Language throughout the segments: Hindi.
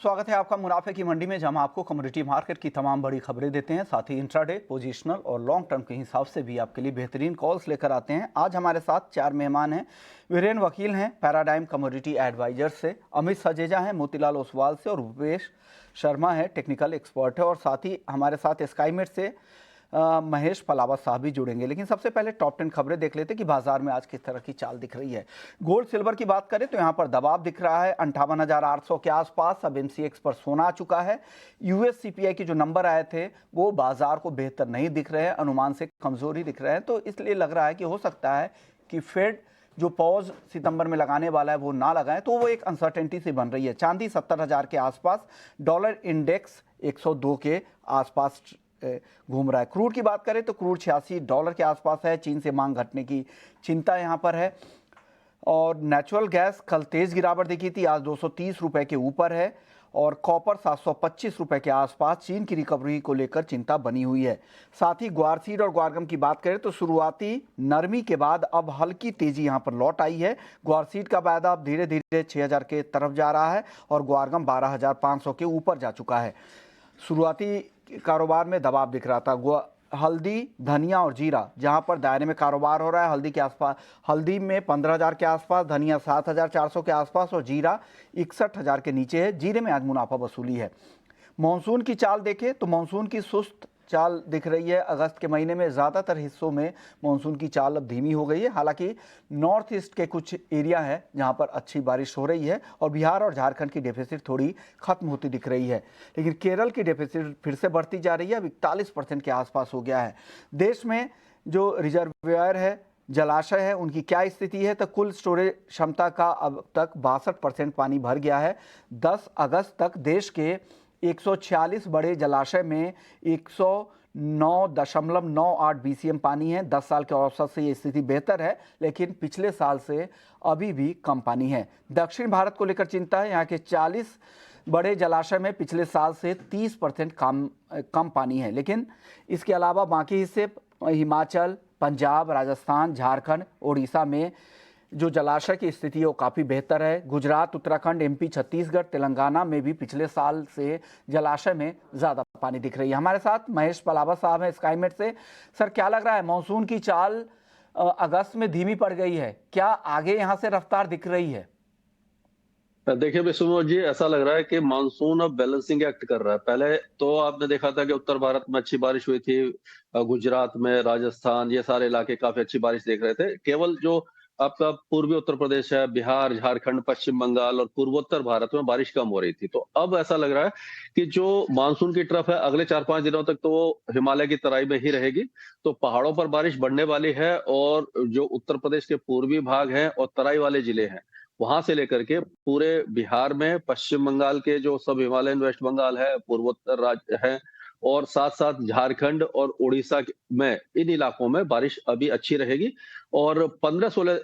स्वागत है आपका मुनाफे की मंडी में, जहां हम आपको कमोडिटी मार्केट की तमाम बड़ी खबरें देते हैं। साथ ही इंट्राडे, पोजिशनल और लॉन्ग टर्म के हिसाब से भी आपके लिए बेहतरीन कॉल्स लेकर आते हैं। आज हमारे साथ 4 मेहमान हैं। वीरेन वकील हैं पैराडाइम कमोडिटी एडवाइजर से, अमित सजेजा हैं मोतीलाल ओसवाल से, और भूपेश शर्मा है टेक्निकल एक्सपर्ट है। और साथ ही हमारे साथ स्काईमेट से महेश पलावा साहब भी जुड़ेंगे। लेकिन सबसे पहले टॉप 10 खबरें देख लेते हैं कि बाजार में आज किस तरह की चाल दिख रही है। गोल्ड सिल्वर की बात करें तो यहाँ पर दबाव दिख रहा है 58,800 के आसपास। अब एमसीएक्स पर सोना आ चुका है। यूएस सीपीआई के जो नंबर आए थे वो बाजार को बेहतर नहीं दिख रहे हैं, अनुमान से कमजोरी दिख रहे हैं। तो इसलिए लग रहा है कि हो सकता है कि फेड जो पॉज सितंबर में लगाने वाला है वो ना लगाए, तो वो एक अनसर्टेनिटी से बन रही है। चांदी 70,000 के आसपास, डॉलर इंडेक्स 102 के आसपास घूम रहा है। क्रूड की बात करें तो क्रूड $86 के आसपास है। चीन से मांग घटने की चिंता यहां पर है। और नेचुरल गैस कल तेज गिरावट दिखी थी, आज 230 रुपए के ऊपर है। और कॉपर 725 रुपए के आसपास। चीन की रिकवरी को लेकर चिंता बनी हुई है। साथ ही ग्वारसीड और ग्वारगम की बात करें तो शुरुआती नरमी के बाद अब हल्की तेजी यहां पर लौट आई है। ग्वारसीड का वायदा अब धीरे धीरे 6,000 के तरफ जा रहा है और ग्वारगम 12,500 के ऊपर जा चुका है। शुरुआती कारोबार में दबाव दिख रहा था। हल्दी, धनिया और जीरा जहां पर दायरे में कारोबार हो रहा है, हल्दी के आसपास, हल्दी में 15,000 के आसपास, धनिया 7,400 के आसपास और जीरा 61,000 के नीचे है। जीरे में आज मुनाफा वसूली है। मॉनसून की चाल देखें तो मॉनसून की सुस्त चाल दिख रही है। अगस्त के महीने में ज़्यादातर हिस्सों में मॉनसून की चाल अब धीमी हो गई है। हालांकि नॉर्थ ईस्ट के कुछ एरिया है जहां पर अच्छी बारिश हो रही है और बिहार और झारखंड की डेफिसिट थोड़ी खत्म होती दिख रही है। लेकिन केरल की डेफिसिट फिर से बढ़ती जा रही है, अब 41% के आसपास हो गया है। देश में जो रिजर्वायर है, जलाशय है, उनकी क्या स्थिति है तो कुल स्टोरेज क्षमता का अब तक 62% पानी भर गया है। 10 अगस्त तक देश के 146 बड़े जलाशय में 109.98 बीसीएम पानी है। 10 साल के औसत से ये स्थिति बेहतर है, लेकिन पिछले साल से अभी भी कम पानी है। दक्षिण भारत को लेकर चिंता है। यहाँ के 40 बड़े जलाशय में पिछले साल से 30% कम पानी है। लेकिन इसके अलावा बाकी हिस्से हिमाचल, पंजाब, राजस्थान, झारखंड, उड़ीसा में जो जलाशय की स्थिति है वो काफ़ी बेहतर है। गुजरात, उत्तराखंड, एमपी, छत्तीसगढ़, तेलंगाना में भी पिछले साल से जलाशय में ज़्यादा पानी दिख रही है। हमारे साथ महेश पलावा साहब हैं स्काईमेट से। सर, क्या लग रहा है, मानसून की चाल अगस्त में धीमी पड़ गई है, क्या आगे यहाँ से रफ्तार दिख रही है? देखिए विश्वमोहन जी, ऐसा लग रहा है कि मानसून अब बैलेंसिंग एक्ट कर रहा है। पहले तो आपने देखा था कि उत्तर भारत में अच्छी बारिश हुई थी, गुजरात में, राजस्थान, ये सारे इलाके काफी अच्छी बारिश देख रहे थे। केवल जो आपका पूर्वी उत्तर प्रदेश है, बिहार, झारखंड, पश्चिम बंगाल और पूर्वोत्तर भारत में बारिश कम हो रही थी। तो अब ऐसा लग रहा है कि जो मानसून की तरफ है, अगले 4-5 दिनों तक तो वो हिमालय की तराई में ही रहेगी। तो पहाड़ों पर बारिश बढ़ने वाली है और जो उत्तर प्रदेश के पूर्वी भाग हैं और तराई वाले जिले हैं, वहां से लेकर के पूरे बिहार में, पश्चिम बंगाल के जो सब हिमालयन वेस्ट बंगाल है, पूर्वोत्तर राज्य है और साथ-साथ झारखंड और उड़ीसा में, इन इलाकों में बारिश अभी अच्छी रहेगी। और 15-16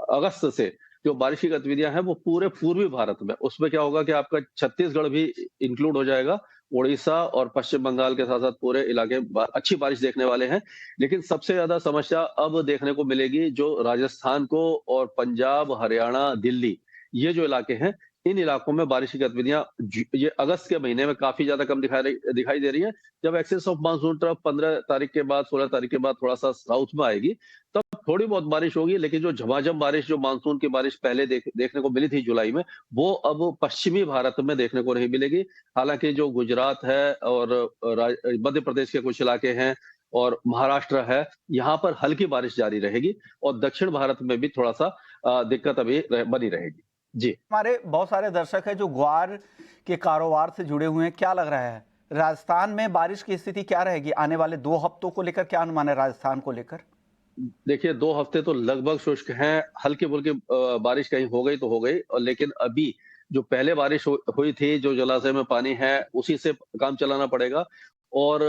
अगस्त से जो बारिश की गतिविधियां हैं वो पूरे पूर्वी भारत में, उसमें क्या होगा कि आपका छत्तीसगढ़ भी इंक्लूड हो जाएगा। उड़ीसा और पश्चिम बंगाल के साथ-साथ पूरे इलाके अच्छी बारिश देखने वाले हैं। लेकिन सबसे ज्यादा समस्या अब देखने को मिलेगी जो राजस्थान को और पंजाब, हरियाणा, दिल्ली, ये जो इलाके हैं, इन इलाकों में बारिश की गतिविधियां ये अगस्त के महीने में काफी ज्यादा कम दिखाई दे रही है। जब एक्सेस ऑफ मानसून ट्रफ 15 तारीख के बाद, 16 तारीख के बाद थोड़ा सा साउथ में आएगी, तब थोड़ी बहुत बारिश होगी। लेकिन जो झमाझम बारिश, जो मानसून की बारिश पहले देखने को मिली थी जुलाई में, वो अब पश्चिमी भारत में देखने को नहीं मिलेगी। हालांकि जो गुजरात है और मध्य प्रदेश के कुछ इलाके हैं और महाराष्ट्र है, यहाँ पर हल्की बारिश जारी रहेगी और दक्षिण भारत में भी थोड़ा सा दिक्कत अभी बनी रहेगी। जी। हमारे बहुत सारे दर्शक हैं जो ग्वार के कारोबार से जुड़े हुए हैं, क्या लग रहा है राजस्थान में बारिश की स्थिति क्या रहेगी आने वाले 2 हफ्तों को लेकर? क्या अनुमान है राजस्थान को लेकर? देखिए 2 हफ्ते तो लगभग शुष्क हैं, हल्की-फुल्की बारिश कहीं हो गई तो हो गई, और लेकिन अभी जो पहले बारिश हुई थी, जो जलाशय में पानी है, उसी से काम चलाना पड़ेगा। और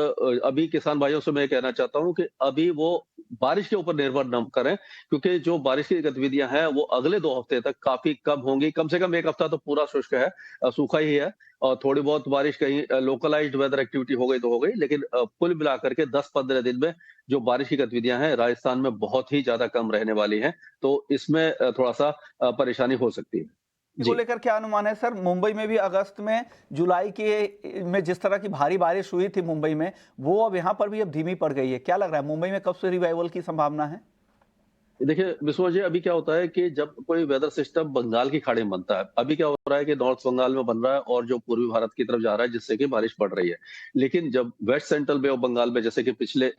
अभी किसान भाइयों से मैं ये कहना चाहता हूँ कि अभी वो बारिश के ऊपर निर्भर न करें, क्योंकि जो बारिश की गतिविधियां हैं वो अगले 2 हफ्ते तक काफी कम होंगी। कम से कम 1 हफ्ता तो पूरा शुष्क है, सूखा ही है, और थोड़ी बहुत बारिश कहीं लोकलाइज्ड वेदर एक्टिविटी हो गई तो हो गई। लेकिन कुल मिलाकर के 10-15 दिन में जो बारिश की गतिविधियां हैं राजस्थान में बहुत ही ज्यादा कम रहने वाली हैं। तो इसमें थोड़ा सा परेशानी हो सकती है। को जी। लेकर क्या अनुमान है सर? मुंबई में भी अगस्त में, जुलाई के में जिस तरह की भारी बारिश हुई थी मुंबई में, वो अब यहाँ पर भी अब धीमी पड़ गई है। क्या लग रहा है मुंबई में कब से रिवाइवल की संभावना है? देखिए विश्वनाथ जी, अभी क्या होता है कि जब कोई वेदर सिस्टम बंगाल की खाड़ी में बनता है, अभी क्या हो रहा है कि नॉर्थ बंगाल में बन रहा है और जो पूर्वी भारत की तरफ जा रहा है, जिससे कि बारिश बढ़ रही है। लेकिन जब west central bay of Bengal में जैसे कि पिछले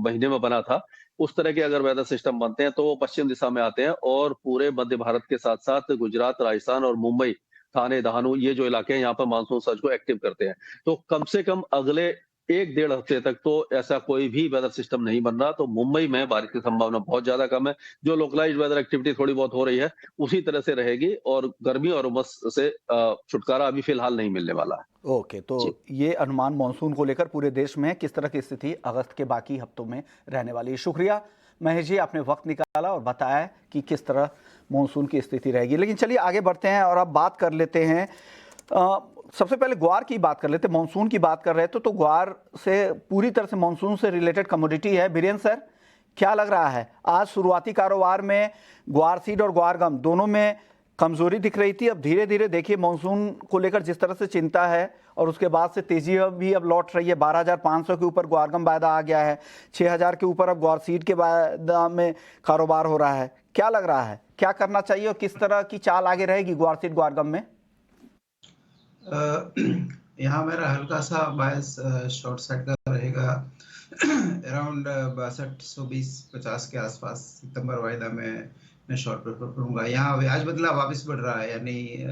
महीने में बना था, उस तरह के अगर वेदर सिस्टम बनते हैं तो वो पश्चिम दिशा में आते हैं और पूरे मध्य भारत के साथ-साथ गुजरात, राजस्थान और मुंबई, थाने, दहानू ये जो इलाके हैं यहाँ पर मानसून सर्ज को एक्टिव करते हैं। तो कम से कम अगले 1 डेढ़ हफ्ते तक तो ऐसा कोई भी वेदर सिस्टम नहीं बन रहा, तो मुंबई में बारिश की संभावना बहुत ज़्यादा कम है। जो लोकलाइज्ड वेदर एक्टिविटी थोड़ी बहुत हो रही है, उसी तरह से रहेगी और गर्मी और उमस से छुटकारा अभी फिलहाल नहीं मिलने वाला है। ओके, जी। तो ये अनुमान मानसून को लेकर पूरे देश में है। किस तरह की स्थिति अगस्त के बाकी हफ्तों में रहने वाली है। शुक्रिया महेश जी, आपने वक्त निकाला और बताया कि किस तरह मानसून की स्थिति रहेगी। लेकिन चलिए आगे बढ़ते हैं और अब बात कर लेते हैं, सबसे पहले ग्वार की बात कर लेते हैं। मानसून की बात कर रहे थे तो ग्वार से पूरी तरह से मानसून से रिलेटेड कमोडिटी है। बीरेंद्र सर, क्या लग रहा है? आज शुरुआती कारोबार में ग्वार सीड और ग्वार गम दोनों में कमजोरी दिख रही थी। अब धीरे धीरे देखिए मानसून को लेकर जिस तरह से चिंता है और उसके बाद से तेजी भी अब लौट रही है। 12,500 के ऊपर ग्वारगम वायदा आ गया है, 6,000 के ऊपर अब ग्वार सीड के वायदा में कारोबार हो रहा है। क्या लग रहा है, क्या करना चाहिए और किस तरह की चाल आगे रहेगी ग्वार सीड ग्वारगम में? यहाँ मेरा हल्का सा बायस शॉर्ट साइड का रहेगा अराउंड 6220-50 के आसपास सितंबर वायदा में मैं शॉर्ट प्रेफर करूंगा। यहाँ ब्याज बदला वापस बढ़ रहा है, यानी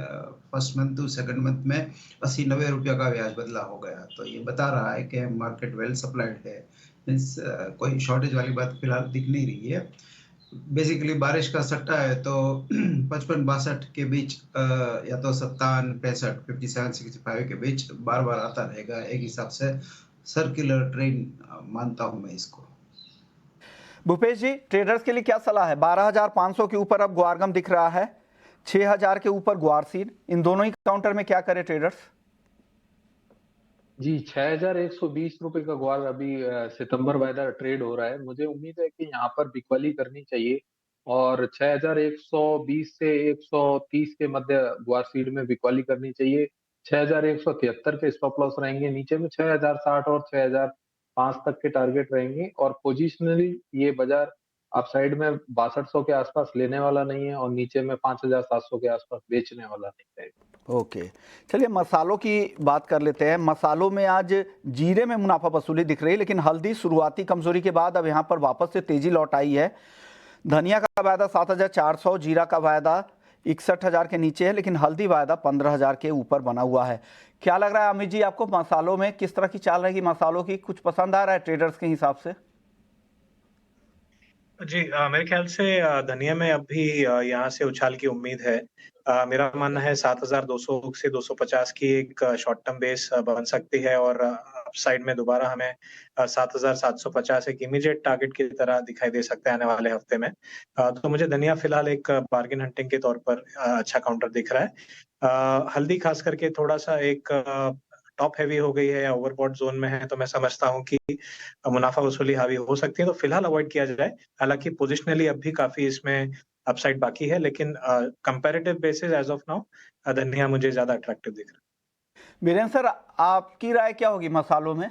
first month to second month में 80-90 रुपया का ब्याज बदला हो गया। तो ये बता रहा है कि मार्केट वेल सप्लाइड है, मीन्स कोई शॉर्टेज वाली बात फिलहाल दिख नहीं रही है। बेसिकली बारिश का सट्टा है तो 55-62 के बीच या तो 57-65 57-65 के बीच बार बार आता रहेगा। एक हिसाब से सर्कुलर ट्रेन मानता हूं मैं इसको। भूपेश जी, ट्रेडर्स के लिए क्या सलाह है? 12,500 के ऊपर अब ग्वारगम दिख रहा है, 6,000 के ऊपर ग्वार सीड, इन दोनों ही काउंटर में क्या करे ट्रेडर्स? जी, 6,120 रुपए का ग्वार अभी सितंबर वायदा ट्रेड हो रहा है। मुझे उम्मीद है कि यहाँ पर बिकवाली करनी चाहिए और 6,120 से 130 के मध्य ग्वार सीड में बिकवाली करनी चाहिए। 6,173 के स्टॉप लॉस रहेंगे। नीचे में 6,060 और 6,005 तक के टारगेट रहेंगे और पोजिशनली ये बाजार अपसाइड में 6200 के आसपास लेने वाला नहीं है और नीचे में 5,700 के आसपास बेचने वाला नहीं रहेगा। ओके, चलिए मसालों की बात कर लेते हैं। मसालों में आज जीरे में मुनाफा वसूली दिख रही है, लेकिन हल्दी शुरुआती कमजोरी के बाद अब यहाँ पर वापस से तेजी लौट आई है। धनिया का वायदा 7,400, जीरा का वायदा 61,000 के नीचे है, लेकिन हल्दी वायदा 15,000 के ऊपर बना हुआ है। क्या लग रहा है अमित जी आपको, मसालों में किस तरह की चाल रहेगी? मसालों की कुछ पसंद आ रहा है ट्रेडर्स के हिसाब से? जी, मेरे ख्याल से धनिया में अब भी यहाँ से उछाल की उम्मीद है। मेरा मानना है 7,200 से 250 की एक शॉर्ट टर्म बेस बन सकती है और अपसाइड में दोबारा हमें 7,750 एक इमीडिएट टारगेट की तरह दिखाई दे सकता है आने वाले हफ्ते में। तो मुझे धनिया फिलहाल एक बार्गेन हंटिंग के तौर पर अच्छा काउंटर दिख रहा है। हल्दी खास करके थोड़ा-सा एक टॉप हेवी हो गई है या ओवरबॉट जोन में है, तो मैं समझता हूँ कि मुनाफा वसूली हावी हो सकती है, तो फिलहाल अवॉइड किया जाए। हालाँकि पोजिशनली अब भी काफ़ी इसमें अपसाइड बाकी है, लेकिन comparative basis as of now धनिया मुझे ज़्यादा अट्रैक्टिव दिख रहा है। बीरेंद्र सर, आपकी राय क्या होगी मसालों में?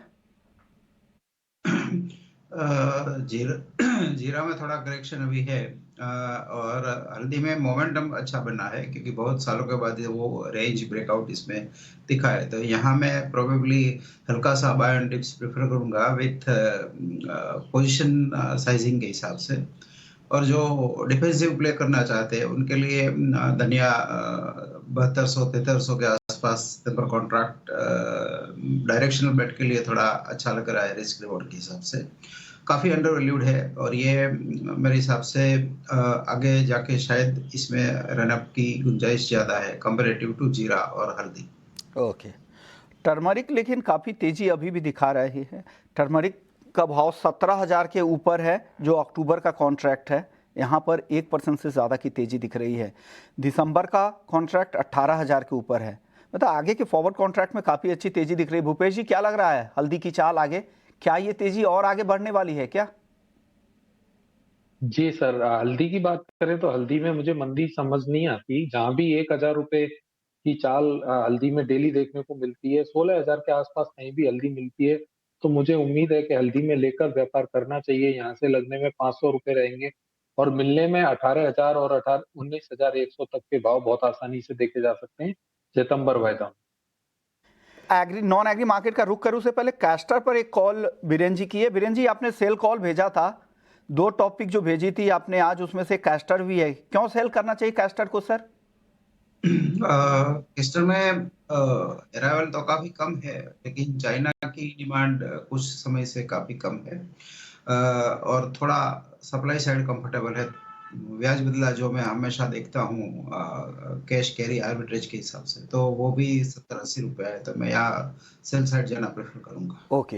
जीरा में थोड़ा करेक्शन अभी है और हल्दी में मोमेंटम अच्छा बना है क्योंकि बहुत सालों के बाद वो रेंज ब्रेकआउट इसमें दिखा है। तो यहाँ मैं प्रोबेबली हल्का सा बाय एंड डिप्स प्रेफर करूंगा विथ पोजीशन साइजिंग के हिसाब से। और जो डिफेंसिव प्ले करना चाहते हैं उनके लिए धनिया 7200-7300 के आसपास पर कॉन्ट्रैक्ट डायरेक्शनल बेट के लिए थोड़ा अच्छा लग रहा है रिस्क रिवॉर्ड के हिसाब से। काफ़ी अंडर वैल्यूड है और ये मेरे हिसाब से आगे जाके शायद इसमें रनअप की गुंजाइश ज़्यादा है कंपेरेटिव टू जीरा और हल्दी। ओके, टर्मरिक लेकिन काफ़ी तेजी अभी भी दिखा रही है। टर्मरिक का भाव 17,000 के ऊपर है, जो अक्टूबर का कॉन्ट्रैक्ट है। यहाँ पर 1% से ज़्यादा की तेज़ी दिख रही है। दिसंबर का कॉन्ट्रैक्ट 18,000 के ऊपर है। मतलब आगे के फॉरवर्ड कॉन्ट्रैक्ट में काफ़ी अच्छी तेज़ी दिख रही है। भूपेश जी, क्या लग रहा है हल्दी की चाल आगे? क्या ये तेज़ी और आगे बढ़ने वाली है क्या? जी सर, हल्दी की बात करें तो हल्दी में मुझे मंदी समझ नहीं आती। जहाँ भी 1000 रुपए की चाल हल्दी में डेली देखने को मिलती है, 16,000 के आस-पास कहीं भी हल्दी मिलती है, तो मुझे उम्मीद है कि हल्दी में लेकर व्यापार करना चाहिए। यहाँ से लगने में 500 रुपए रहेंगे और मिलने में 18,000 और 19,100 तक के भाव बहुत आसानी से देखे जा सकते हैं सितंबर वायदा में। एग्री नॉन एग्री मार्केट का रुख करूं से पहले कैस्टर पर एक कॉल बीरेन जी की है। बीरेन जी, आपने सेल कॉल भेजा था, दो टॉपिक जो भेजी थी आपने आज, उसमें से कैस्टर भी है। क्यों सेल करना चाहिए कैस्टर को सर? ईस्टर में अराइवल तो काफी कम है, लेकिन चाइना की डिमांड कुछ समय से काफी कम है और थोड़ा सप्लाई साइड कंफर्टेबल है। ब्याज बदला जो मैं हमेशा देखता हूँ कैश कैरी आर्बिट्रेज के हिसाब से, तो वो भी 70-80 रुपए है, तो मैं यहाँ सेल साइड जाना प्रेफर करूंगा। ओके,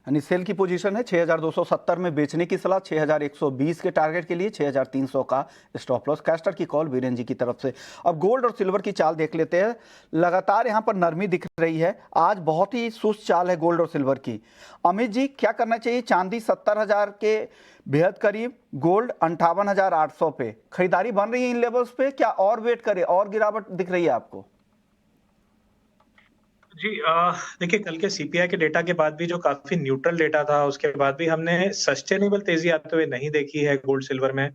यानी सेल की पोजीशन है 6270 में, बेचने की सलाह 6120 के टारगेट के लिए, 6300 का स्टॉप लॉस। कैस्टर की कॉल बीरेन जी की तरफ से। अब गोल्ड और सिल्वर की चाल देख लेते हैं। लगातार यहाँ पर नरमी दिख रही है, आज बहुत ही सुस्त चाल है गोल्ड और सिल्वर की। अमित जी, क्या करना चाहिए? चांदी 70,000 के बेहद करीब, गोल्ड 58,800 पे खरीदारी बन रही है इन लेवल्स पे, क्या और वेट करे, और गिरावट दिख रही है आपको? जी, देखिए, कल के सीपीआई के डेटा के बाद भी जो काफी न्यूट्रल डेटा था, उसके बाद भी हमने सस्टेनेबल तेजी आते हुए नहीं देखी है गोल्ड सिल्वर में।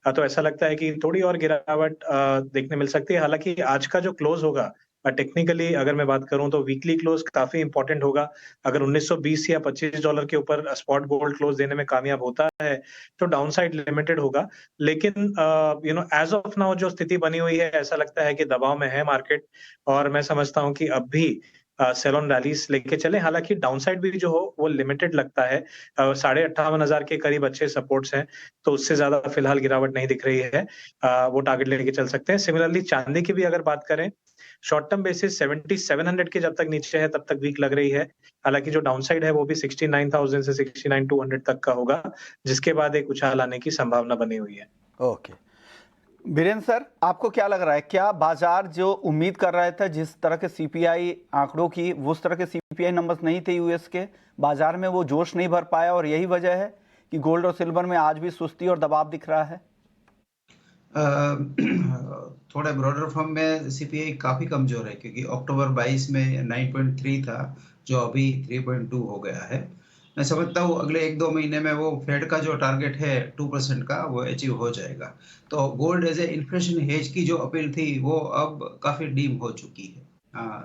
तो ऐसा लगता है कि थोड़ी और गिरावट देखने मिल सकती है। हालांकि आज का जो क्लोज होगा, टेक्निकली अगर मैं बात करूं तो वीकली क्लोज काफी इंपॉर्टेंट होगा। अगर 1920 या $25 के ऊपर स्पॉट गोल्ड क्लोज देने में कामयाब होता है तो डाउनसाइड लिमिटेड होगा। लेकिन एज ऑफ नाउ जो स्थिति बनी हुई है, ऐसा लगता है कि दबाव में है मार्केट, और मैं समझता हूं कि अब भी सेल ऑन रैलीज लेके चले। हालांकि डाउनसाइड भी जो हो वो लिमिटेड लगता है। 58,500 के करीब अच्छे सपोर्ट्स हैं, तो उससे ज्यादा फिलहाल गिरावट नहीं दिख रही है। वो टारगेट लेके चल सकते हैं। सिमिलरली चांदी की भी अगर बात करें, शॉर्ट टर्म बेसिस 7700 के जब तक नीचे है तब तक वीक लग रही है। हालांकि जो डाउनसाइड है वो भी 69,000 से 69,200 तक का होगा, जिसके बाद एक उछाल आने की संभावना बनी हुई है। ओके, बीरेन सर, आपको क्या लग रहा है, क्या बाजार जो उम्मीद कर रहा था जिस तरह के सीपीआई आंकड़ों की, उस तरह के सीपीआई नंबर्स नहीं थे यूएस के, बाजार में वो जोश नहीं भर पाया और यही वजह है कि गोल्ड और सिल्वर में आज भी सुस्ती और दबाव दिख रहा है? थोड़े ब्रॉडर फॉर्म में सीपीआई काफी कमजोर है, क्योंकि अक्टूबर 22 में 9.3 था, जो अभी 3.2 हो गया है। मैं समझता हूँ अगले 1-2 महीने में वो फेड का जो टारगेट है 2% का, वो अचीव हो जाएगा। तो gold as a inflation hedge की जो अपील थी वो अब काफी डीम हो चुकी है।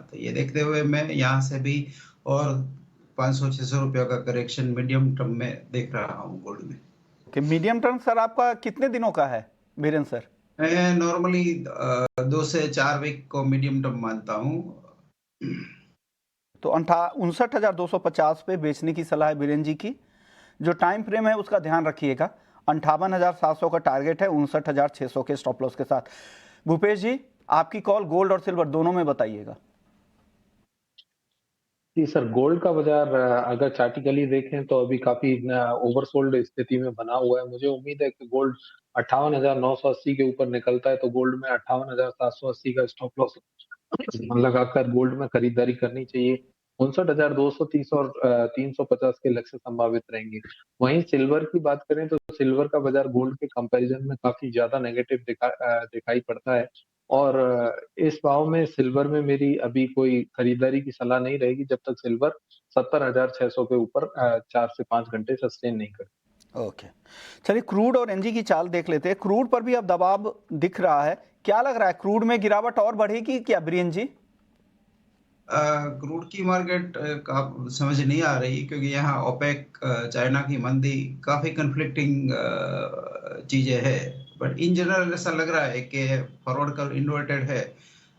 तो ये देखते हुए मैं यहाँ से भी और 500-600 रुपये का करेक्शन मीडियम टर्म में देख रहा हूँ गोल्ड में। कि मीडियम टर्म सर आपका कितने दिनों का है बीरेन सर? मैं नॉर्मली 2 से 4 वीक को मीडियम टर्म मानता हूँ। तो 59,250 पे बेचने की सलाह है बीरेन जी की। जो टाइम फ्रेम है उसका ध्यान रखिएगा, 58,700 का टारगेट है, 59,600 के स्टॉप लॉस के साथ। भूपेश जी, आपकी कॉल गोल्ड और सिल्वर दोनों में बताइएगा। जी सर, गोल्ड का बाजार अगर चार्टिकली देखें तो अभी काफी ओवरसोल्ड स्थिति में बना हुआ है। मुझे उम्मीद है कि गोल्ड 58,980 के ऊपर निकलता है तो गोल्ड में 58,780 का स्टॉप लॉस लगाकर गोल्ड में खरीदारी करनी चाहिए। 59,230 और 350 के लक्ष्य संभावित रहेंगे। वहीं सिल्वर की बात करें तो सिल्वर का बाजार गोल्ड के कंपैरिजन में काफी ज्यादा नेगेटिव दिखाई पड़ता है और इस भाव में सिल्वर में मेरी अभी कोई खरीदारी की सलाह नहीं रहेगी जब तक सिल्वर 70,600 के ऊपर 4 से 5 घंटे सस्टेन नहीं करता। ओके, चलिए क्रूड और एनजी की चाल देख लेते हैं। क्रूड पर भी अब दबाव दिख रहा है, क्या लग रहा है क्रूड में गिरावट और बढ़ेगी क्या बीरेन जी? क्रूड की मार्केट का समझ नहीं आ रही, क्योंकि यहाँ ओपेक, चाइना की मंदी, काफी कन्फ्लिक्टिंग चीजें है। बट इन जनरल ऐसा लग रहा है कि फॉरवर्ड कर्व इन्वर्टेड है,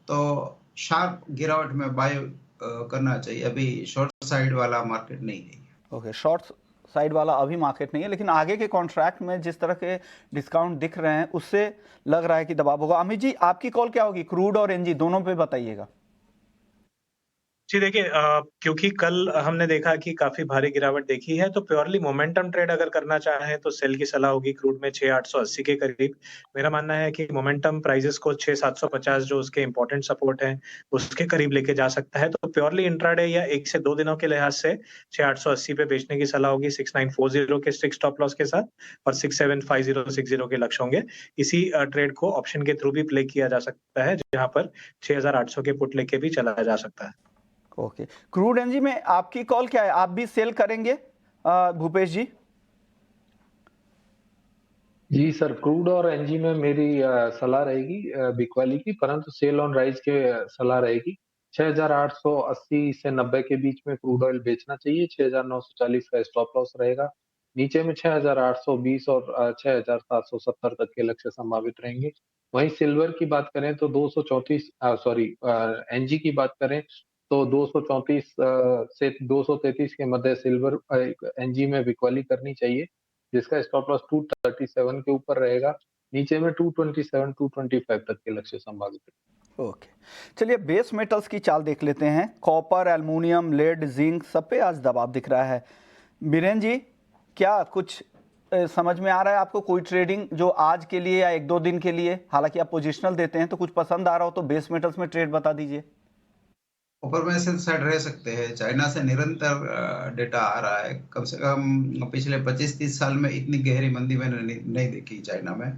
तो शार्प गिरावट में बाय करना चाहिए। अभी शॉर्ट साइड वाला मार्केट नहीं है। ओके, शॉर्ट साइड वाला अभी मार्केट नहीं है, लेकिन आगे के कॉन्ट्रैक्ट में जिस तरह के डिस्काउंट दिख रहे हैं उससे लग रहा है कि दबाव होगा। अमित जी, आपकी कॉल क्या होगी, क्रूड और एनजी दोनों पे बताइएगा। जी देखिए, क्योंकि कल हमने देखा कि काफी भारी गिरावट देखी है, तो प्योरली मोमेंटम ट्रेड अगर करना चाहें तो सेल की सलाह होगी क्रूड में 6,880 के करीब। मेरा मानना है कि मोमेंटम प्राइसेस को 6,750 जो उसके इंपॉर्टेंट सपोर्ट हैं, उसके करीब लेके जा सकता है। तो प्योरली इंट्राडे या 1 से 2 दिनों के लिहाज से 6,880 पे बेचने की सलाह होगी 6,940 के स्ट्रिक्ट स्टॉप लॉस के साथ और 6,75060 के लक्ष्य होंगे। इसी ट्रेड को ऑप्शन के थ्रू भी प्ले किया जा सकता है, जहाँ पर 6,800 के पुट लेके भी चला जा सकता है। ओके, क्रूड एनर्जी में आपकी कॉल क्या है? आप भी सेल करेंगे भूपेश जी? जी सर, क्रूड और एनजी में मेरी सलाह रहेगी बिकवाली की, परंतु सेल ऑन राइज के सलाह रहेगी। 6,880 से 90 के बीच में क्रूड ऑयल बेचना चाहिए, 6,940 का स्टॉप लॉस रहेगा। नीचे में 6,820 और 6,770 तक के लक्ष्य संभावित रहेंगे। वहीं सिल्वर की बात करें तो 234 एनजी की बात करें तो 234 से 233 के मध्य सिल्वर एनजी में बिकवाली करनी चाहिए, जिसका स्टॉप लॉस 237 के ऊपर रहेगा। नीचे में 227 225 तक के लक्ष्य संभावित है। ओके, चलिए बेस मेटल्स की चाल देख लेते हैं। कॉपर, एल्युमिनियम, लेड, जिंक सब पे आज दबाव दिख रहा है। बीरेन जी, क्या कुछ समझ में आ रहा है आपको? कोई ट्रेडिंग जो आज के लिए या 1-2 दिन के लिए, हालांकि आप पोजिशनल देते हैं, तो कुछ पसंद आ रहा हो तो बेस मेटल्स में ट्रेड बता दीजिए। ऊपर में सेल साइड रह सकते हैं। चाइना से निरंतर डेटा आ रहा है, कम से कम पिछले 25-30 साल में इतनी गहरी मंदी मैंने नहीं देखी चाइना में।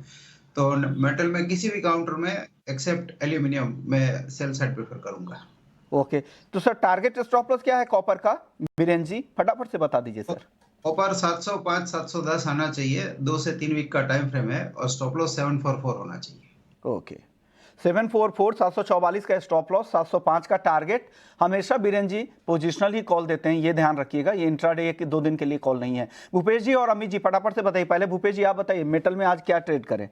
तो मेटल में किसी भी काउंटर में एक्सेप्ट एल्यूमिनियम में सेल साइड प्रेफर करूंगा। ओके, तो सर टारगेट स्टॉप लॉस क्या है कॉपर का? बीरेन जी फटाफट से बता दीजिए सर। कॉपर 705 710 आना चाहिए, 2 से 3 वीक का टाइम फ्रेम है, और स्टॉप लॉस 744 होना चाहिए। ओके, 744 744 का स्टॉप लॉस, 705 का टारगेट। हमेशा बीरेन जी पोजिशनल ही कॉल देते हैं, ये ध्यान रखिएगा, ये इंट्राडे के 2 दिन के लिए कॉल नहीं है। भूपेश जी और अमित जी फटाफट से बताइए। पहले भूपेश जी आप बताइए, मेटल में आज क्या ट्रेड करें?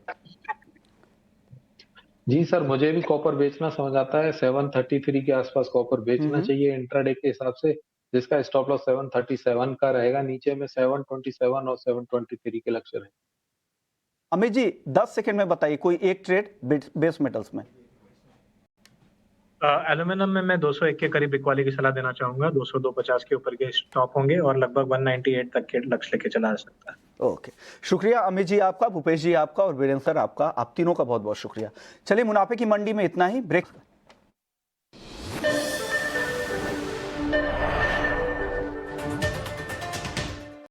जी सर, मुझे भी कॉपर बेचना समझ आता है। 733 के आसपास कॉपर बेचना चाहिए इंट्राडे के हिसाब से, जिसका स्टॉप लॉस 737 का रहेगा। नीचे में 727 और 723 के लक्ष्य रहेंगे। अमित जी 10 सेकंड में बताइए कोई एक ट्रेड बेस मेटल्स में। एल्यूमिनियम में मैं 201 के करीब बिकवाली की सलाह देना चाहूंगा। 200 250 के ऊपर के स्टॉप होंगे और लगभग 198 तक के लक्ष्य लेके चला जा सकता है। ओके, शुक्रिया अमित जी आपका, भूपेश जी आपका और वीरेंद्र सर आपका, आप तीनों का बहुत बहुत शुक्रिया। चलिए मुनाफे की मंडी में इतना ही। ब्रेक